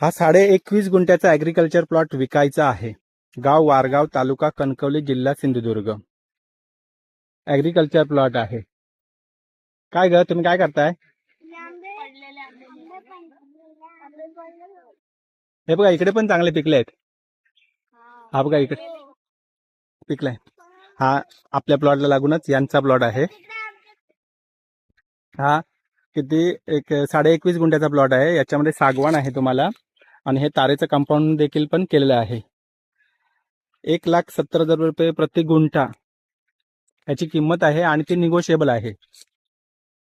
हा 21.5 गुंठ्याचा agriculture plot विकायचा आहे. गाव वारगाव, तालुका कणकवली, जिल्हा सिंधुदुर्ग. ॲग्रिकल्चर प्लॉट आहे. काय ग, तुम्ही काय करताय? हे बघा, इकडे पण चांगले पिकले आहेत. हा बघा, इकडे पिकलाय. हा आपल्या प्लॉटला लागूनच यांचा प्लॉट आहे. हा किती 21.5 गुंठ्याचा प्लॉट आहे. याच्यामध्ये सागवान आहे तुम्हाला, आणि हे तारेचं कंपाऊंड देखील पण केलेलं आहे. 1,70,000 रुपये प्रति गुंठा याची किंमत आहे, आणि ती निगोशिएबल आहे.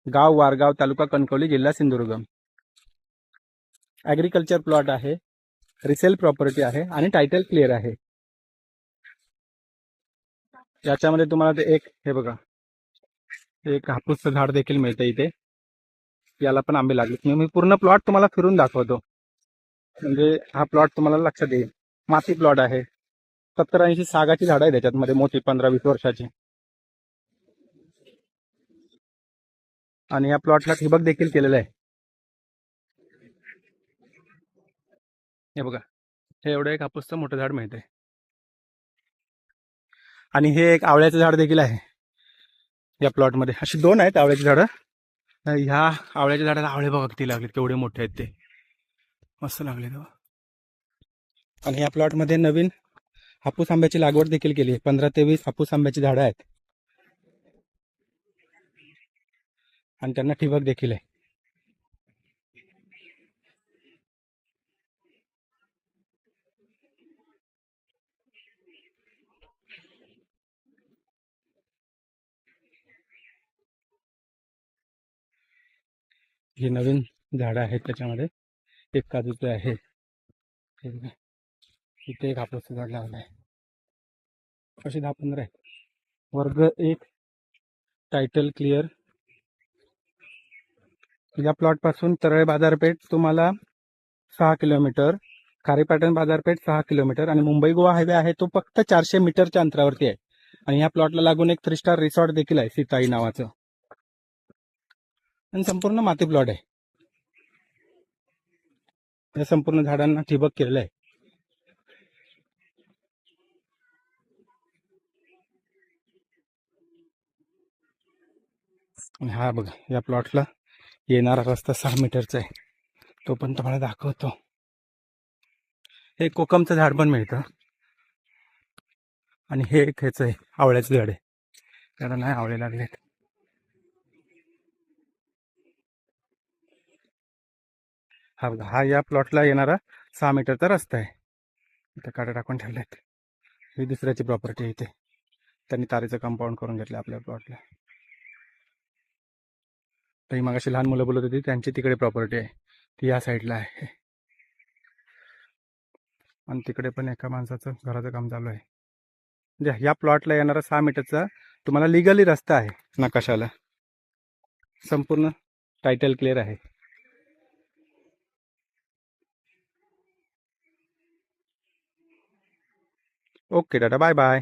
गाव वारगाव, तालुका कणकवली, जिल्हा सिंधुदुर्ग. ॲग्रिकल्चर प्लॉट आहे, रिसेल प्रॉपर्टी आहे, आणि टायटल क्लिअर आहे. याच्यामध्ये तुम्हाला ते हे बघा, एक हापूसचं झाड देखील मिळतं इथे. याला पण आंबे लागले. मी पूर्ण प्लॉट तुम्हाला फिरून दाखवतो, म्हणजे हा प्लॉट तुम्हाला लक्षात येईल. माती प्लॉट आहे. 70-80 सागाची झाडं आहे त्याच्यामध्ये, मोठी 15-20 वर्षाची. आणि या प्लॉटला ठिबक देखील केलेलं आहे. हे बघा, हे एवढं एक हापूसचं मोठं झाड मिळतंय. आणि हे एक आवळ्याचं झाड देखील आहे या प्लॉटमध्ये. अशी 2 आहेत आवळ्याची झाडं. ह्या आवळ्याच्या झाडाला आवळे बघा किती लागलेत, केवढे मोठे आहेत ते, मस्त लागले तेव्हा. आणि या प्लॉटमध्ये नवीन हापूस आंब्याची लागवड देखील केली आहे. 15 ते 20 हापूस आंब्याची झाडं आहेत, आणि त्यांना ठिबक देखील आहे. ही नवीन झाडं आहेत त्याच्यामध्ये. एक काजूचं आहे, इथे एक हापूसचं झाड लावलं आहे. अशी 10-15 आहे. वर्ग 1 टायटल क्लिअर. या प्लॉट पासून तरळे बाजारपेठ तुम्हाला 6 किलोमीटर, खारेपाटण बाजारपेठ 6 किलोमीटर, आणि मुंबई गोवा हायवे आहे तो फक्त 400 मीटरच्या अंतरावरती आहे. आणि या प्लॉटला लागून एक 3 स्टार रिसॉर्ट देखील आहे, सीताई नावाचं. आणि संपूर्ण माती प्लॉट आहे. या संपूर्ण झाडांना ठिबक केलेलं आहे. आणि हा बघा, या प्लॉटला येणारा रस्ता 6 मीटरचा आहे, तो पण तुम्हाला दाखवतो. हे कोकमचं झाड पण मिळतं. आणि हे एक ह्याचं आहे, आवळ्याचं झाड आहे, त्याला नाही आवळे लागलेत. हा बघा, हा या प्लॉटला येणारा 6 मीटरचा रस्ता आहे. इथं काड्या टाकून ठेवल्यात. ही दुसऱ्याची प्रॉपर्टी आहे इथे. त्यांनी तारेचं कंपाऊंड करून घेतलं आपल्या प्लॉटला. तर ही मगाशी लहान मुलं बोलत होती, त्यांची तिकडे प्रॉपर्टी आहे, ती या साईडला आहे. आणि तिकडे पण एका माणसाचं घराचं काम चालू आहे. म्हणजे या प्लॉटला येणारा 6 मीटरचा तुम्हाला लिगली रस्ता आहे नकाशाला. संपूर्ण टायटल क्लिअर आहे. ओके दादा, बाय बाय.